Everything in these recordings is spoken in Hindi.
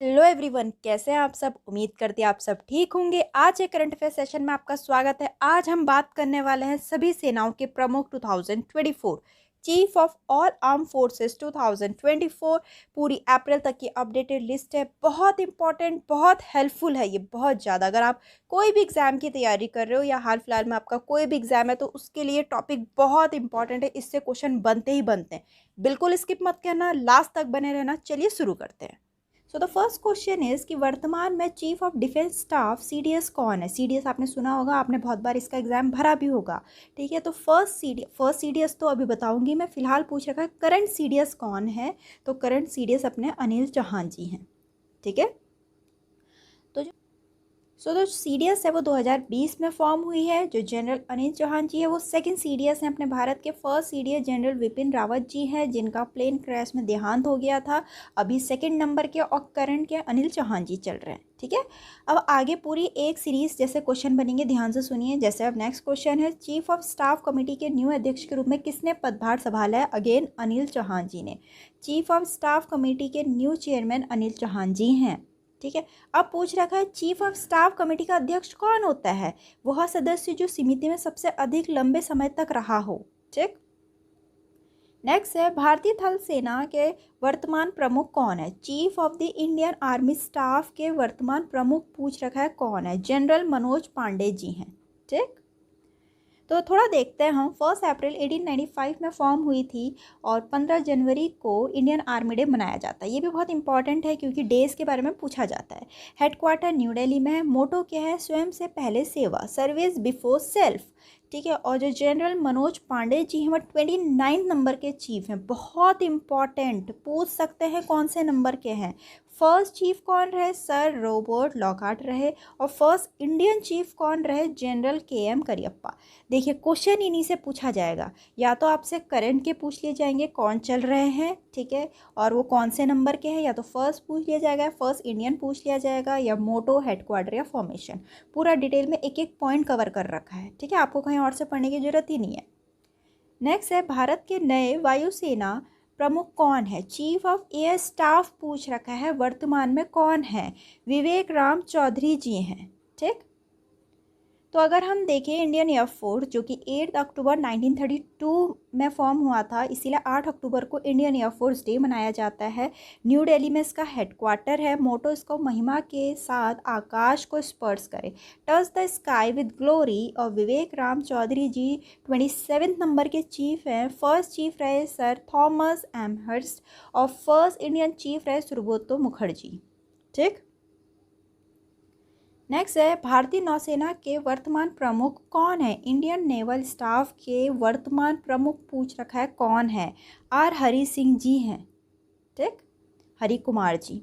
हेलो एवरीवन, कैसे हैं आप सब। उम्मीद करती हैं आप सब ठीक होंगे। आज एक करंट अफेयर सेशन में आपका स्वागत है। आज हम बात करने वाले हैं सभी सेनाओं के प्रमुख 2024, chief of all arm forces 2024। पूरी अप्रैल तक की अपडेटेड लिस्ट है। बहुत इंपॉर्टेंट, बहुत हेल्पफुल है ये, बहुत ज़्यादा। अगर आप कोई भी एग्जाम की तैयारी कर रहे हो या हाल फिलहाल में आपका कोई भी एग्जाम है तो उसके लिए टॉपिक बहुत इंपॉर्टेंट है। इससे क्वेश्चन बनते ही बनते हैं। बिल्कुल स्किप मत करना, लास्ट तक बने रहना। चलिए शुरू करते हैं। So the first question is कि वर्तमान में chief of defence staff CDS कौन है। सीडीएस आपने सुना होगा, आपने बहुत बार इसका एग्जाम भरा भी होगा। ठीक है, तो फर्स्ट सीडीएस तो अभी बताऊंगी मैं। फिलहाल पूछ रखा है करंट सीडीएस कौन है। तो करंट सीडीएस अपने अनिल चौहान जी हैं। ठीक है, तो जो सीडीएस है वो 2020 में फॉर्म हुई है। जो जनरल अनिल चौहान जी है वो सेकंड सीडीएस हैं अपने भारत के। First CDS general Vipin Rawat ji हैं, जिनका प्लेन क्रैश में देहांत हो गया था। अभी सेकंड नंबर के और करंट के अनिल चौहान जी चल रहे हैं। ठीक है, अब आगे पूरी एक सीरीज जैसे क्वेश्चन बनेंगे, ध्यान से सुनिए। जैसे अब नेक्स्ट क्वेश्चन है, चीफ ऑफ स्टाफ कमेटी के न्यू अध्यक्ष के रूप में किसने पदभार संभाला है। अगेन अनिल चौहान जी ने। चीफ ऑफ स्टाफ कमेटी के न्यू चेयरमैन अनिल चौहान जी हैं। ठीक है, अब पूछ रखा है चीफ ऑफ स्टाफ कमेटी का अध्यक्ष कौन होता है। वह सदस्य जो समिति में सबसे अधिक लंबे समय तक रहा हो। ठीक, नेक्स्ट है भारतीय थल सेना के वर्तमान प्रमुख कौन है। Chief of the Indian army staff के वर्तमान प्रमुख पूछ रखा है कौन है। जनरल मनोज पांडे जी हैं। ठीक, तो थोड़ा देखते हैं हम। 1 अप्रैल 1895 में फॉर्म हुई थी और 15 जनवरी को इंडियन आर्मी डे मनाया जाता है। ये भी बहुत इंपॉर्टेंट है क्योंकि डेज के बारे में पूछा जाता है। हेडक्वार्टर न्यू दिल्ली में है। मोटो क्या है, स्वयं से पहले सेवा, सर्विस बिफोर सेल्फ। ठीक है, और जो जनरल मनोज पांडे जी हैं वो 29 नंबर के चीफ हैं। बहुत इंपॉर्टेंट, पूछ सकते हैं कौन से नंबर के हैं। फर्स्ट चीफ कौन रहे, सर रॉबर्ट लॉकहार्ट रहे। और फर्स्ट इंडियन चीफ कौन रहे, जनरल के.एम. करियप्पा। देखिए क्वेश्चन इन्हीं से पूछा जाएगा। या तो आपसे करंट के पूछ लिए जाएंगे कौन चल रहे हैं, ठीक है, और वो कौन से नंबर के हैं। या तो फर्स्ट पूछ लिया जाएगा, फर्स्ट इंडियन पूछ लिया जाएगा, या मोटो, हेडक्वार्टर या फॉर्मेशन। पूरा डिटेल में एक एक पॉइंट कवर कर रखा है। ठीक है, आपको कहीं और से पढ़ने की जरूरत ही नहीं है। नेक्स्ट है भारत के नए वायुसेना प्रमुख कौन है। चीफ ऑफ एयर स्टाफ पूछ रखा है वर्तमान में कौन है। विवेक राम चौधरी जी हैं। ठीक, तो अगर हम देखें इंडियन एयरफोर्स जो कि 8 अक्टूबर 1932 में फॉर्म हुआ था, इसीलिए 8 अक्टूबर को इंडियन एयरफोर्स डे मनाया जाता है। न्यू दिल्ली में इसका हेडक्वार्टर है। मोटो इसको महिमा के साथ आकाश को स्पर्श करे, touch the sky with glory. और विवेक राम चौधरी जी 27 नंबर के चीफ हैं। फर्स्ट चीफ रहे सर थॉमस एमहर्स्ट और फर्स्ट इंडियन चीफ रहे सुब्रतो मुखर्जी। ठीक, नेक्स्ट है भारतीय नौसेना के वर्तमान प्रमुख कौन है। इंडियन नेवल स्टाफ के वर्तमान प्रमुख पूछ रखा है कौन है। आर हरि सिंह जी हैं। ठीक, हरि कुमार जी।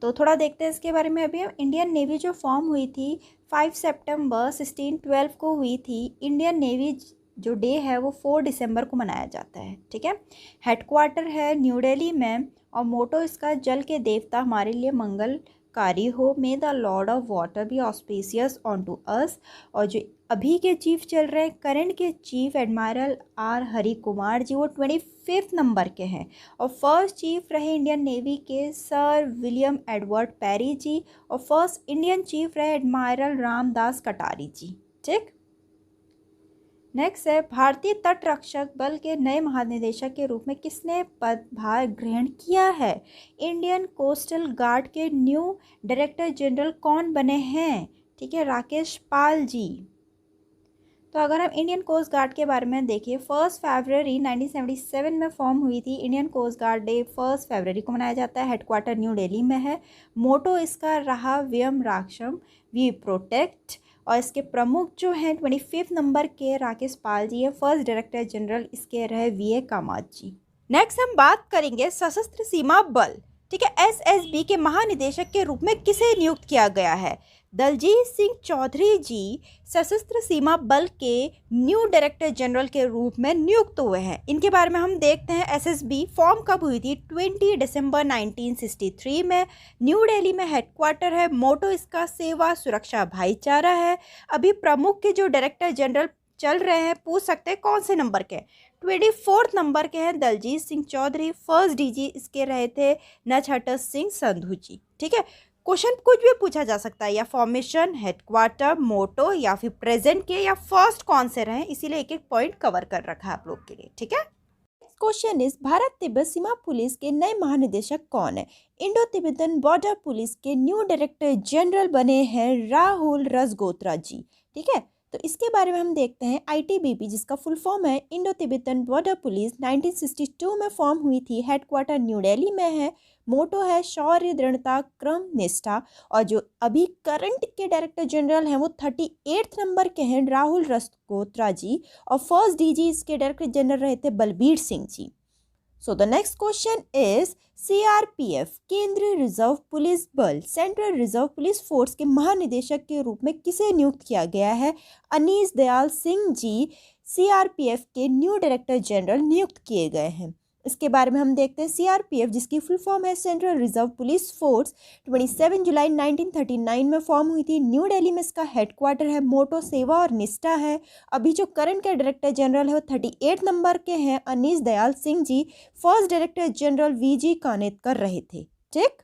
तो थोड़ा देखते हैं इसके बारे में। अभी इंडियन नेवी जो फॉर्म हुई थी 5 सितंबर 1612 को हुई थी। इंडियन नेवी जो डे है वो 4 दिसंबर को मनाया जाता है। ठीक है, हेडक्वार्टर है न्यू दिल्ली में और मोटो इसका जल के देवता हमारे लिए मंगलकारी हो। May the lord of water be auspicious on to us. और जो अभी के चीफ चल रहे हैं, करंट के chief admiral R Hari Kumar ji, वो 25 नंबर के हैं। और फर्स्ट चीफ रहे इंडियन नेवी के sir William Edward Perry ji. और फर्स्ट इंडियन चीफ रहे एडमायरल रामदास कटारी जी। ठीक, नेक्स्ट है भारतीय तट रक्षक बल के नए महानिदेशक के रूप में किसने पदभार ग्रहण किया है। इंडियन कोस्टल गार्ड के न्यू डायरेक्टर जनरल कौन बने हैं। ठीक है, राकेश पाल जी। तो अगर हम इंडियन कोस्ट गार्ड के बारे में देखिए, 1 फरवरी 1977 में फॉर्म हुई थी। इंडियन कोस्ट गार्ड डे 1 फरवरी को मनाया जाता है। हेडक्वार्टर न्यू दिल्ली में है। मोटो इसका रहा व्यम राक्षम वी प्रोटेक्ट। और इसके प्रमुख जो हैं 25 नंबर के राकेश पाल जी है। फर्स्ट डायरेक्टर जनरल इसके रहे वी.ए. कामत जी। नेक्स्ट हम बात करेंगे सशस्त्र सीमा बल। ठीक है, एसएसबी के महानिदेशक के रूप में किसे नियुक्त किया गया है। दलजीत सिंह चौधरी जी सशस्त्र सीमा बल के न्यू डायरेक्टर जनरल के रूप में नियुक्त हुए हैं। इनके बारे में हम देखते हैं। एसएसबी फॉर्म कब हुई थी, 20 दिसंबर 1963 में। न्यू दिल्ली में हेडक्वार्टर है। मोटो इसका सेवा, सुरक्षा, भाईचारा है। अभी प्रमुख के जो डायरेक्टर जनरल चल रहे हैं, पूछ सकते हैं कौन से नंबर के, 24 नंबर के हैं दलजीत सिंह चौधरी। फर्स्ट डीजी इसके रहे थे नटहट्टा सिंह संधू जी। ठीक है, क्वेश्चन कुछ भी पूछा जा सकता है, या फॉर्मेशन, हेडक्वार्टर, मोटो, या फिर प्रेजेंट के या फर्स्ट कौन से रहे, इसीलिए एक एक पॉइंट कवर कर रखा है आप लोग के लिए। ठीक है, question is Bharat Tibet Seema police के नए महानिदेशक कौन है? इंडो तिब्बतन बॉर्डर पुलिस के न्यू डायरेक्टर जनरल बने हैं राहुल रजगोत्रा जी। ठीक है, तो इसके बारे में हम देखते हैं। आईटीबीपी जिसका फुल फॉर्म है इंडो तिब्बतन बॉर्डर पुलिस 1962 में फॉर्म हुई थी। हेडक्वार्टर न्यू दिल्ली में है। मोटो है शौर्य, दृढ़ता, क्रम, निष्ठा। और जो अभी करंट के डायरेक्टर जनरल हैं वो 38 नंबर के हैं राहुल रजगोत्रा जी। और फर्स्ट डीजी इसके डायरेक्टर जनरल रहे थे Balbir Singh ji. So the next question is CRPF केंद्रीय रिजर्व पुलिस बल सेंट्रल रिजर्व पुलिस फोर्स के महानिदेशक के रूप में किसे नियुक्त किया गया है? अनीस दयाल सिंह जी सीआरपीएफ के न्यू डायरेक्टर जनरल नियुक्त किए गए हैं। इसके बारे में हम देखते हैं। सीआरपीएफ जिसकी फुल फॉर्म है सेंट्रल रिजर्व पुलिस फोर्स 27 जुलाई 1939 में फॉर्म हुई थी। न्यू दिल्ली में इसका हेडक्वार्टर है। मोटो सेवा और निष्ठा है। अभी जो करंट के डायरेक्टर जनरल है वो 38 नंबर के हैं Anees Dayal Singh ji. First director general V G कानेतकर रहे थे। ठीक,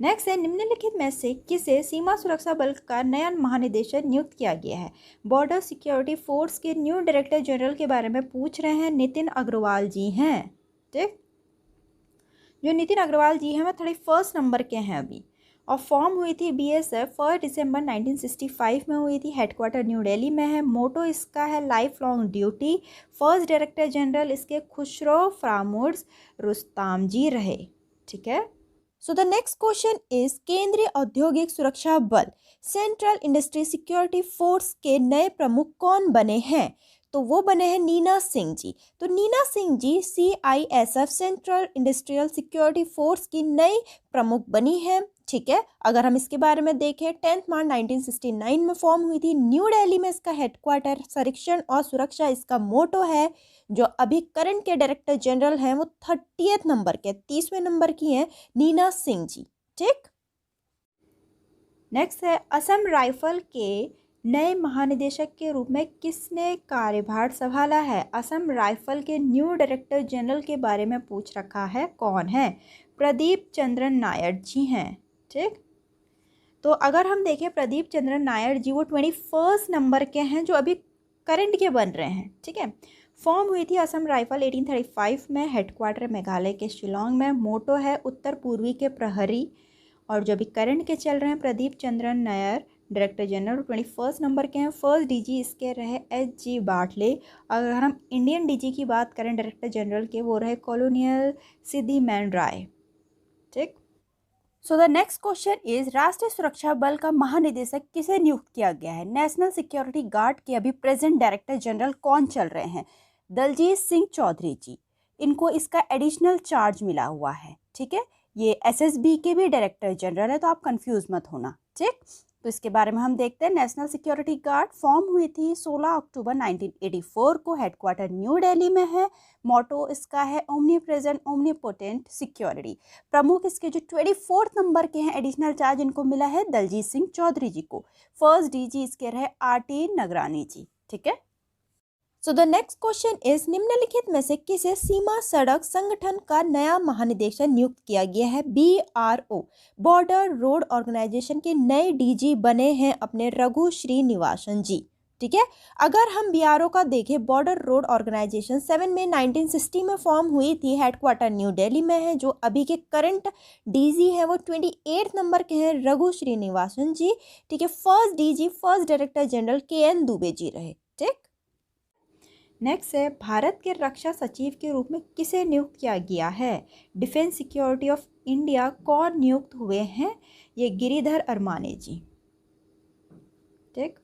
नेक्स्ट है निम्नलिखित में से किसे सीमा सुरक्षा बल का नया महानिदेशक नियुक्त किया गया है? बॉर्डर सिक्योरिटी फोर्स के न्यू डायरेक्टर जनरल के बारे में पूछ रहे हैं। नितिन अग्रवाल जी हैं। ठीक, जो नितिन अग्रवाल जी हैं वो 31 नंबर के हैं अभी। और फॉर्म हुई थी बीएसएफ 1 दिसंबर 1965 में हुई थी। हेडक्वार्टर न्यू दिल्ली में है। मोटो इसका है life long duty. First director general इसके खुसरो फरामुर्ज रुस्ताम जी रहे। ठीक है, सो द नेक्स्ट क्वेश्चन इज केंद्रीय औद्योगिक सुरक्षा बल सेंट्रल इंडस्ट्री सिक्योरिटी फोर्स के नए प्रमुख कौन बने हैं? तो वो बने हैं नीना सिंह जी। तो Nina Singh ji CISF central industrial security force की नई प्रमुख बनी है। ठीक है, अगर हम इसके बारे में देखें 10 मार्च 1969 में फॉर्म हुई थी। न्यू दिल्ली में इसका हेडक्वार्टर संरक्षण और सुरक्षा इसका मोटो है। जो अभी करंट के डायरेक्टर जनरल हैं वो 30th नंबर के 30वें नंबर की हैं नीना सिंह जी। ठीक, नेक्स्ट है असम राइफल के नए महानिदेशक के रूप में किसने कार्यभार संभाला है? असम राइफल के न्यू डायरेक्टर जनरल के बारे में पूछ रखा है। कौन है? प्रदीप चंद्रन नायर जी हैं। ठीक, तो अगर हम देखें प्रदीप चंद्रन नायर जी वो 21 नंबर के हैं जो अभी करंट के बन रहे हैं। ठीक है, फॉर्म हुई थी असम राइफल 1835 में। हेडक्वार्टर मेघालय के शिलोंग में। मोटो है उत्तर पूर्वी के प्रहरी। और जो अभी करंट के चल रहे हैं Pradeep Chandran Nair director general 21 number के हैं। फर्स्ट डीजी इसके रहे एच.जी. बाटले। अगर हम इंडियन डीजी की बात करें डायरेक्टर जनरल के, वो रहे कॉलोनियल सिद्धिमैन राय। ठीक, सो द नेक्स्ट क्वेश्चन इज राष्ट्रीय सुरक्षा बल का महानिदेशक किसे नियुक्त किया गया है? नेशनल सिक्योरिटी गार्ड के अभी प्रेजेंट डायरेक्टर जनरल कौन चल रहे हैं? दलजीत सिंह चौधरी जी। इनको इसका एडिशनल चार्ज मिला हुआ है। ठीक है, ये एसएसबी के भी डायरेक्टर जनरल है, तो आप कंफ्यूज मत होना। ठीक, तो इसके बारे में हम देखते हैं। नेशनल सिक्योरिटी गार्ड फॉर्म हुई थी 16 अक्टूबर 1984 को। हेडक्वार्टर न्यू दिल्ली में है। मोटो इसका है ओमनी प्रेजेंट ओमनीपोटेंट सिक्योरिटी। प्रमुख इसके जो 24 नंबर के हैं एडिशनल चार्ज इनको मिला है दलजीत सिंह चौधरी जी को। फर्स्ट डीजी इसके रहे आर.टी. नगरानी जी। ठीक है, सो द नेक्स्ट क्वेश्चन इज निम्नलिखित में से किसे सीमा सड़क संगठन का नया महानिदेशक नियुक्त किया गया है? BRO बॉर्डर रोड ऑर्गेनाइजेशन के नए डीजी बने हैं अपने रघु श्रीनिवासन जी। ठीक है, अगर हम BRO का देखें बॉर्डर रोड ऑर्गेनाइजेशन 7 मई 1960 में फॉर्म हुई थी। हेडक्वार्टर न्यू दिल्ली में है। जो अभी के करंट डीजी हैं वो 28 नंबर के हैं रघु श्रीनिवासन जी। ठीक है, first DG first director general KN Dubey ji रहे। ठीक, नेक्स्ट है भारत के रक्षा सचिव के रूप में किसे नियुक्त किया गया है? डिफेंस सिक्योरिटी ऑफ इंडिया कौन नियुक्त हुए हैं? ये गिरिधर अरमाने जी। ठीक,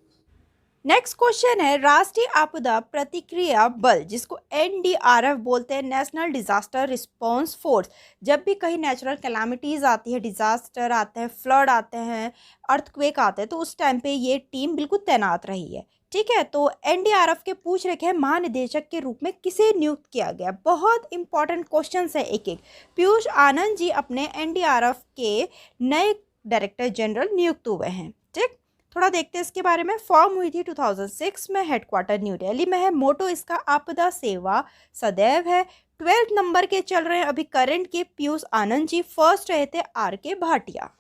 नेक्स्ट क्वेश्चन है राष्ट्रीय आपदा प्रतिक्रिया बल जिसको NDRF बोलते हैं, नेशनल डिजास्टर रिस्पांस फोर्स। जब भी कहीं नेचुरल कैलामिटीज़ आती है, डिजास्टर आते हैं, फ्लड आते हैं, अर्थक्वेक आते हैं, तो उस टाइम पे ये टीम बिल्कुल तैनात रही है। ठीक है, तो NDRF के पूछ रखे हैं महानिदेशक के रूप में किसे नियुक्त किया गया? बहुत इंपॉर्टेंट क्वेश्चन है एक एक। पीयूष आनंद जी अपने NDRF के नए डायरेक्टर जनरल नियुक्त हुए हैं। ठीक, थोड़ा देखते हैं इसके बारे में। फॉर्म हुई थी 2006 में, हेडक्वार्टर न्यू दिल्ली में है। मोटो इसका आपदा सेवा सदैव है। 12th नंबर के चल रहे हैं अभी करंट के पीयूष आनंद जी, फर्स्ट रहे थे आर के भाटिया।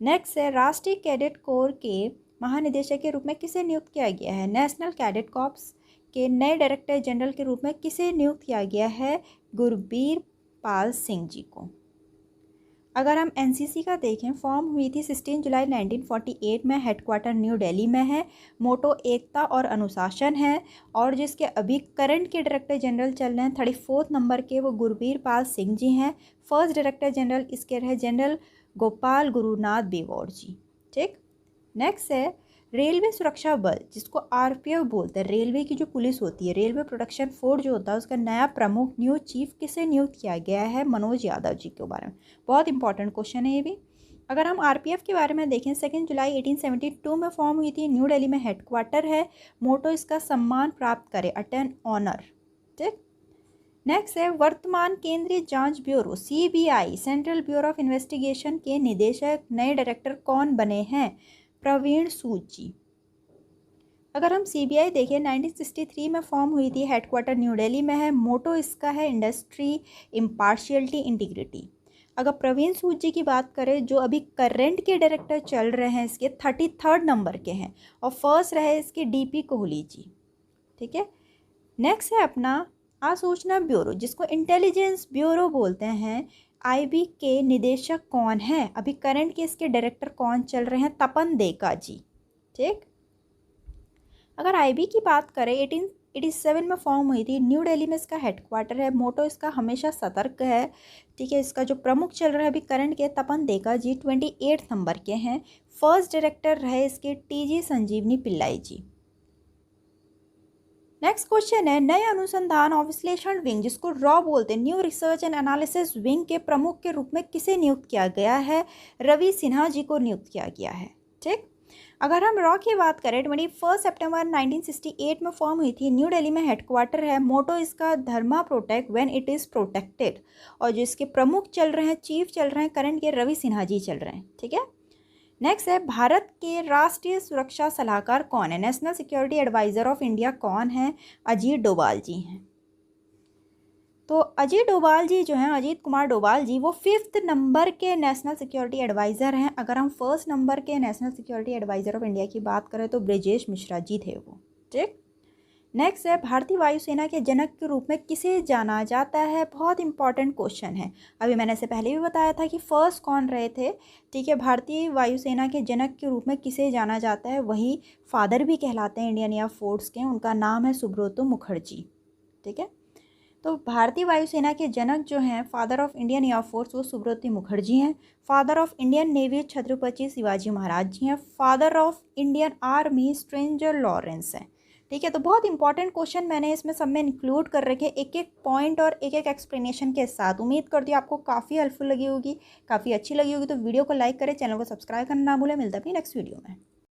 नेक्स्ट है राष्ट्रीय कैडेट कोर के महानिदेशक के रूप में किसे नियुक्त किया गया है? नेशनल कैडेट कॉर्प्स के नए डायरेक्टर जनरल के रूप में किसे नियुक्त किया गया है? गुरबीर पाल सिंह जी को। अगर हम एनसीसी का देखें, फॉर्म हुई थी 16 जुलाई 1948 में, हेडक्वार्टर न्यू दिल्ली में है। मोटो एकता और अनुशासन है, और जिसके अभी करंट के डायरेक्टर जनरल चल रहे हैं 34th नंबर के, वो गुरबीर पाल सिंह जी हैं। फर्स्ट डायरेक्टर जनरल इसके रहे जनरल गोपाल गुरुनाथ बेवोर जी। ठीक। नेक्स्ट है रेलवे सुरक्षा बल, जिसको आरपीएफ बोलते हैं। रेलवे की जो पुलिस होती है, रेलवे प्रोटेक्शन फोर्स जो होता है, उसका नया प्रमुख न्यू चीफ किसे नियुक्त किया गया है? मनोज यादव जी के बारे में। बहुत इंपॉर्टेंट क्वेश्चन है ये भी। अगर हम आरपीएफ के बारे में देखें, 2 जुलाई 1872 में फॉर्म हुई थी, न्यू दिल्ली में हेडक्वार्टर है। मोटो इसका सम्मान प्राप्त करे, अटेन ऑनर। ठीक। नेक्स्ट है वर्तमान केंद्रीय जांच bureau CBI, central bureau of investigation के निदेशक नए डायरेक्टर कौन बने हैं? प्रवीण सूद जी। अगर हम सीबीआई देखें, 1963 में फॉर्म हुई थी, हेडक्वार्टर न्यू दिल्ली में है। मोटो इसका है इंडस्ट्री, इम्पार्शियलिटी, इंटीग्रिटी। अगर प्रवीण सूद जी की बात करें, जो अभी करंट के डायरेक्टर चल रहे हैं, इसके 33rd नंबर के हैं, और फर्स्ट रहे इसके डीपी कोहली जी। ठीक है। नेक्स्ट है अपना आसूचना ब्यूरो, जिसको इंटेलिजेंस ब्यूरो बोलते हैं। आईबी के निदेशक कौन है? अभी करंट के इसके डायरेक्टर कौन चल रहे हैं? तपन देका जी। ठीक। अगर आईबी की बात करें, 1887 में फॉर्म हुई थी, न्यू दिल्ली में इसका हेडक्वार्टर है। मोटो इसका हमेशा सतर्क है। ठीक है। इसका जो प्रमुख चल रहा है अभी करंट के, तपन देका जी, 28th नंबर के हैं। फर्स्ट डायरेक्टर रहे इसके टीजी संजीवनी पिल्लाई जी। नेक्स्ट क्वेश्चन है नए अनुसंधान और विश्लेषण विंग, जिसको रॉ बोलते हैं, new research and analysis wing के प्रमुख के रूप में किसे नियुक्त किया गया है? रवि सिन्हा जी को नियुक्त किया गया है। ठीक। अगर हम रॉ की बात करें, 21 सितंबर 1968 में फॉर्म हुई थी, न्यू दिल्ली में हेडक्वार्टर है। मोटो इसका dharma protect when it is protected, और जिसके प्रमुख चल रहे हैं, चीफ चल रहे हैं करंट के, रवि सिन्हा जी चल रहे हैं। ठीक है। नेक्स्ट है भारत के राष्ट्रीय सुरक्षा सलाहकार कौन है? National security adviser of India कौन है? अजीत डोभाल जी हैं। तो अजीत डोभाल जी जो हैं, अजीत कुमार डोभाल जी, वो 5th नंबर के नेशनल सिक्योरिटी एडवाइज़र हैं। अगर हम 1st नंबर के national security adviser of India की बात करें तो ब्रजेश मिश्रा जी थे वो। ठीक। नेक्स्ट है भारतीय वायुसेना के जनक के रूप में किसे जाना जाता है? बहुत इंपॉर्टेंट क्वेश्चन है। अभी मैंने इससे पहले भी बताया था कि फर्स्ट कौन रहे थे। ठीक है। भारतीय वायुसेना के जनक के रूप में किसे जाना जाता है? वही फादर भी कहलाते हैं इंडियन एयरफोर्स के, उनका नाम है सुब्रतो मुखर्जी। ठीक है। तो भारतीय वायुसेना के जनक जो हैं, फादर ऑफ इंडियन एयरफोर्स, वो सुब्रतो मुखर्जी हैं। Father of Indian navy Chhatrapati Shivaji Maharaj ji हैं। Father of Indian army Stringer Lawrence हैं। ठीक है। तो बहुत इंपॉर्टेंट क्वेश्चन मैंने इसमें सब में इंक्लूड कर रखे, एक एक पॉइंट और एक एक एक्सप्लेनेशन के साथ। उम्मीद करती हूँ आपको काफ़ी हेल्पफुल लगी होगी, काफ़ी अच्छी लगी होगी। तो वीडियो को लाइक करें, चैनल को सब्सक्राइब करना ना भूलें। मिलता है अपनी नेक्स्ट वीडियो में।